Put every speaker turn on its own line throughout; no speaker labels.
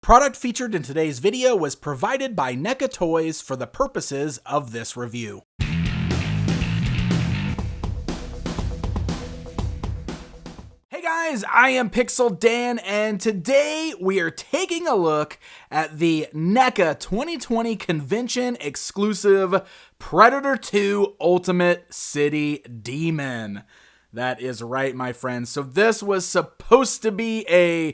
Product featured in today's video was provided by NECA Toys for the purposes of this review. Hey guys, I am Pixel Dan, and today we are taking a look at the NECA 2020 convention exclusive Predator 2 Ultimate City Demon. That is right, my friends. So this was supposed to be a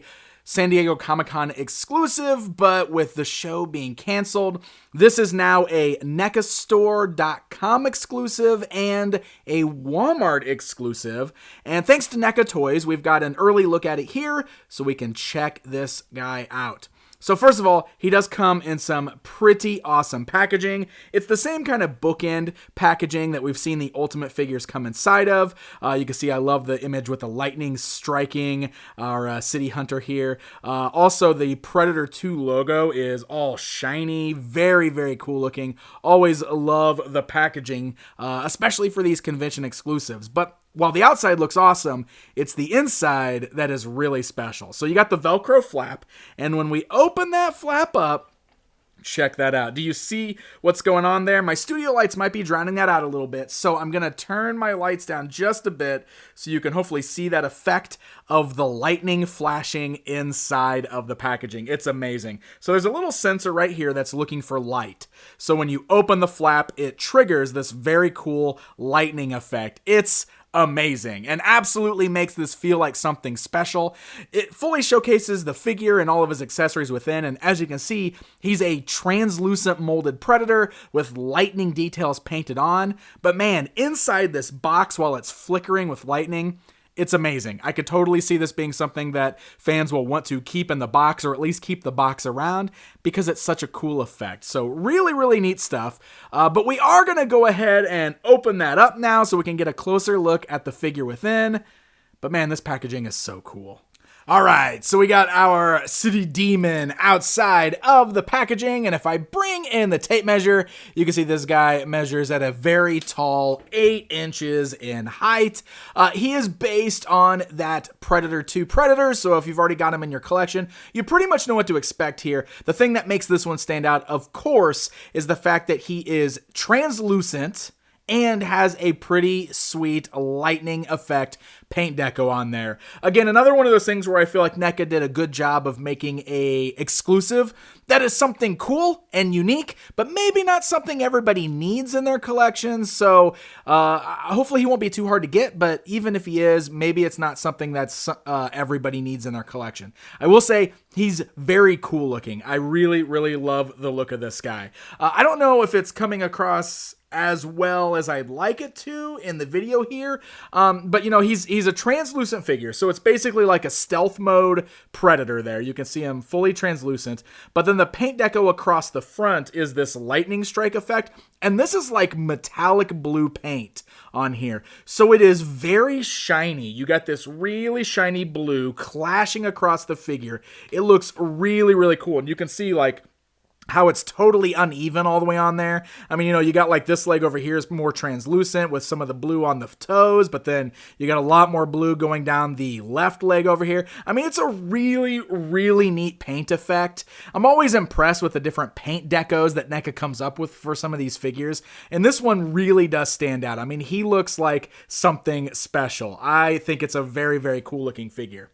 San Diego Comic-Con exclusive, but with the show being canceled, this is now a NECAstore.com exclusive and a Walmart exclusive. And thanks to NECA Toys, we've got an early look at it here, so we can check this guy out. So first of all, he does come in some pretty awesome packaging. It's the same kind of bookend packaging that we've seen the Ultimate figures come inside of. You can see I love the image with the lightning striking our City Hunter here. Also, the Predator 2 logo is all shiny, very, very cool looking. Always love the packaging, especially for these convention exclusives. But while the outside looks awesome, it's the inside that is really special. So you got the Velcro flap, and when we open that flap up, check that out. Do you see what's going on there? My studio lights might be drowning that out a little bit, so I'm going to turn my lights down just a bit so you can hopefully see that effect of the lightning flashing inside of the packaging. It's amazing. So there's a little sensor right here that's looking for light. So when you open the flap, it triggers this very cool lightning effect. It's amazing and absolutely makes this feel like something special. It fully showcases the figure and all of his accessories within, and as you can see, he's a translucent molded Predator with lightning details painted on. But man, inside this box, while it's flickering with lightning, it's amazing. I could totally see this being something that fans will want to keep in the box, or at least keep the box around, because it's such a cool effect. So really, really neat stuff. But we are going to go ahead and open that up now so we can get a closer look at the figure within. But man, this packaging is so cool. All right, so we got our City Demon outside of the packaging, and if I bring in the tape measure, you can see this guy measures at a very tall 8 inches in height. He is based on that Predator 2 Predator, so if you've already got him in your collection, you pretty much know what to expect here. The thing that makes this one stand out, of course, is the fact that he is translucent and has a pretty sweet lightning effect paint deco on there. Again, another one of those things where I feel like NECA did a good job of making a exclusive that is something cool and unique, but maybe not something everybody needs in their collection. So hopefully he won't be too hard to get, but even if he is, maybe it's not something that's everybody needs in their collection. I will say he's very cool looking. I really, really love the look of this guy. I don't know if it's coming across as well as I'd like it to in the video here. But you know, he's a translucent figure. So it's basically like a stealth mode Predator there. You can see him fully translucent, but then the paint deco across the front is this lightning strike effect. And this is like metallic blue paint on here. So it is very shiny. You got this really shiny blue clashing across the figure. It looks really, really cool. And you can see like how it's totally uneven all the way on there. I mean, you know, you got like this leg over here is more translucent with some of the blue on the toes, but then you got a lot more blue going down the left leg over here. I mean, it's a really, really neat paint effect. I'm always impressed with the different paint decos that NECA comes up with for some of these figures, and this one really does stand out. I mean, he looks like something special. I think it's a very, very cool looking figure.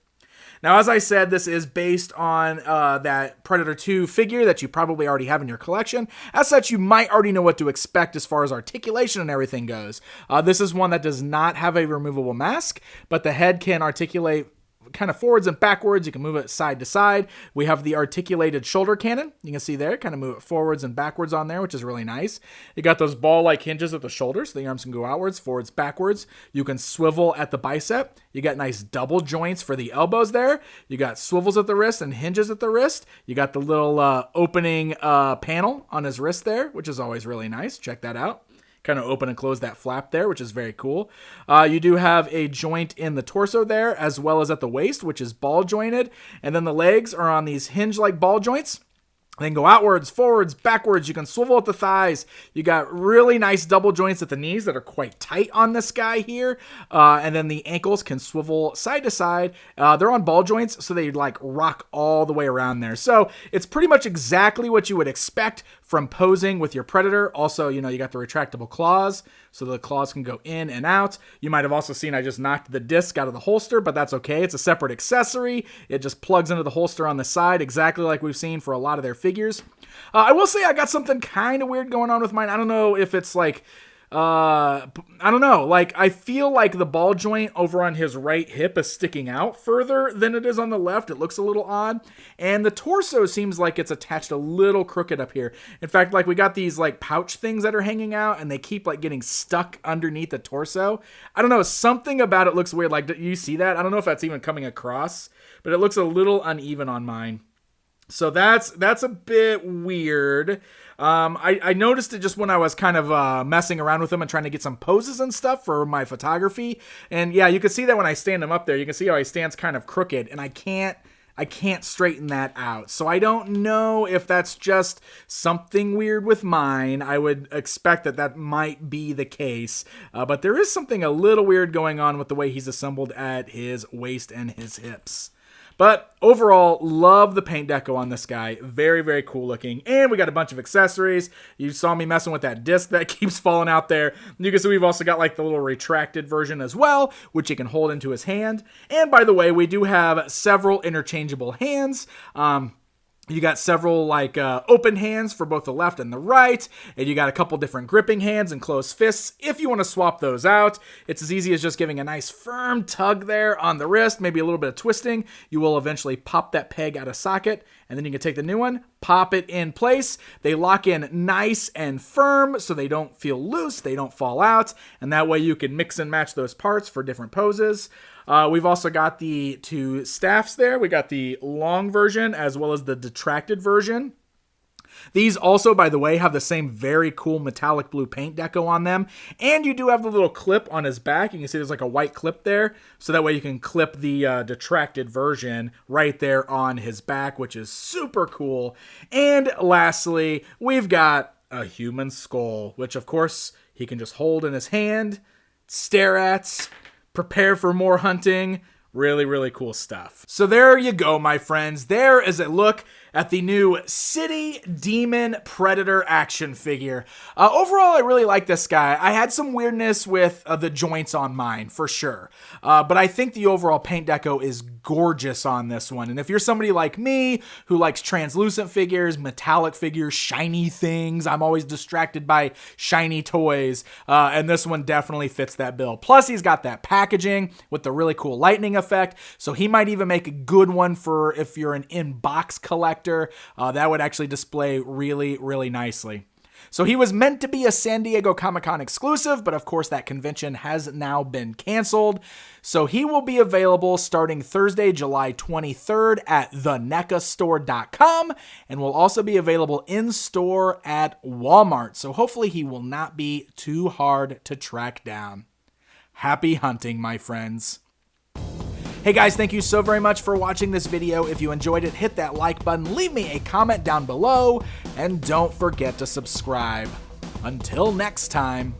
Now, as I said, this is based on that Predator 2 figure that you probably already have in your collection. As such, you might already know what to expect as far as articulation and everything goes. This is one that does not have a removable mask, but the head can articulate kind of forwards and backwards. You can move it side to side. We have the articulated shoulder cannon. You can see there, kind of move it forwards and backwards on there, which is really nice. You got those ball-like hinges at the shoulders, so the arms can go outwards, forwards, backwards. You can swivel at the bicep. You got nice double joints for the elbows there. You got swivels at the wrist and hinges at the wrist. You got the little opening panel on his wrist there, which is always really nice. Check that out. Kind of open and close that flap there, which is very cool. You do have a joint in the torso there, as well as at the waist, which is ball jointed. And then the legs are on these hinge-like ball joints. Then go outwards, forwards, backwards. You can swivel at the thighs. You got really nice double joints at the knees that are quite tight on this guy here. And then the ankles can swivel side to side. They're on ball joints, so they like rock all the way around there. So it's pretty much exactly what you would expect from posing with your Predator. Also, you got the retractable claws, so the claws can go in and out. You might have also seen I just knocked the disc out of the holster, but that's okay. It's a separate accessory. It just plugs into the holster on the side, exactly like we've seen for a lot of their figures. I will say I got something kind of weird going on with mine. I don't know if it's like, I don't know. Like, I feel like the ball joint over on his right hip is sticking out further than it is on the left. It looks a little odd. And the torso seems like it's attached a little crooked up here. In fact, like we got these like pouch things that are hanging out and they keep like getting stuck underneath the torso. I don't know. Something about it looks weird. Like, do you see that? I don't know if that's even coming across, but it looks a little uneven on mine. So that's a bit weird. I noticed it just when I was kind of messing around with him and trying to get some poses and stuff for my photography. And yeah, you can see that when I stand him up there, you can see how he stands kind of crooked, and I can't straighten that out. So I don't know if that's just something weird with mine. I would expect that might be the case. But there is something a little weird going on with the way he's assembled at his waist and his hips. But overall, love the paint deco on this guy. Very, very cool looking. And we got a bunch of accessories. You saw me messing with that disc that keeps falling out there. You can see we've also got like the little retracted version as well, which you can hold into his hand. And by the way, we do have several interchangeable hands. You got several like open hands for both the left and the right, and you got a couple different gripping hands and closed fists. If you want to swap those out, it's as easy as just giving a nice firm tug there on the wrist, maybe a little bit of twisting. You will eventually pop that peg out of socket, and then you can take the new one, pop it in place. They lock in nice and firm so they don't feel loose, they don't fall out, and that way you can mix and match those parts for different poses. We've also got the two staffs there. We got the long version as well as the detracted version. These also, by the way, have the same very cool metallic blue paint deco on them. And you do have the little clip on his back. You can see there's like a white clip there. So that way you can clip the detracted version right there on his back, which is super cool. And lastly, we've got a human skull, which of course he can just hold in his hand, stare at, prepare for more hunting. Really, really cool stuff. So there you go, my friends. There is a look at the new City Demon Predator action figure. Overall, I really like this guy. I had some weirdness with the joints on mine, for sure. But I think the overall paint deco is gorgeous on this one. And if you're somebody like me who likes translucent figures, metallic figures, shiny things, I'm always distracted by shiny toys. And this one definitely fits that bill. Plus, he's got that packaging with the really cool lightning effect. So he might even make a good one for if you're an in-box collector. That would actually display really, really nicely. So he was meant to be a San Diego Comic-Con exclusive, but of course that convention has now been canceled. So he will be available starting Thursday, July 23rd at thenecastore.com, and will also be available in-store at Walmart. So hopefully he will not be too hard to track down. Happy hunting, my friends. Hey guys, thank you so very much for watching this video. If you enjoyed it, hit that like button, leave me a comment down below, and don't forget to subscribe. Until next time.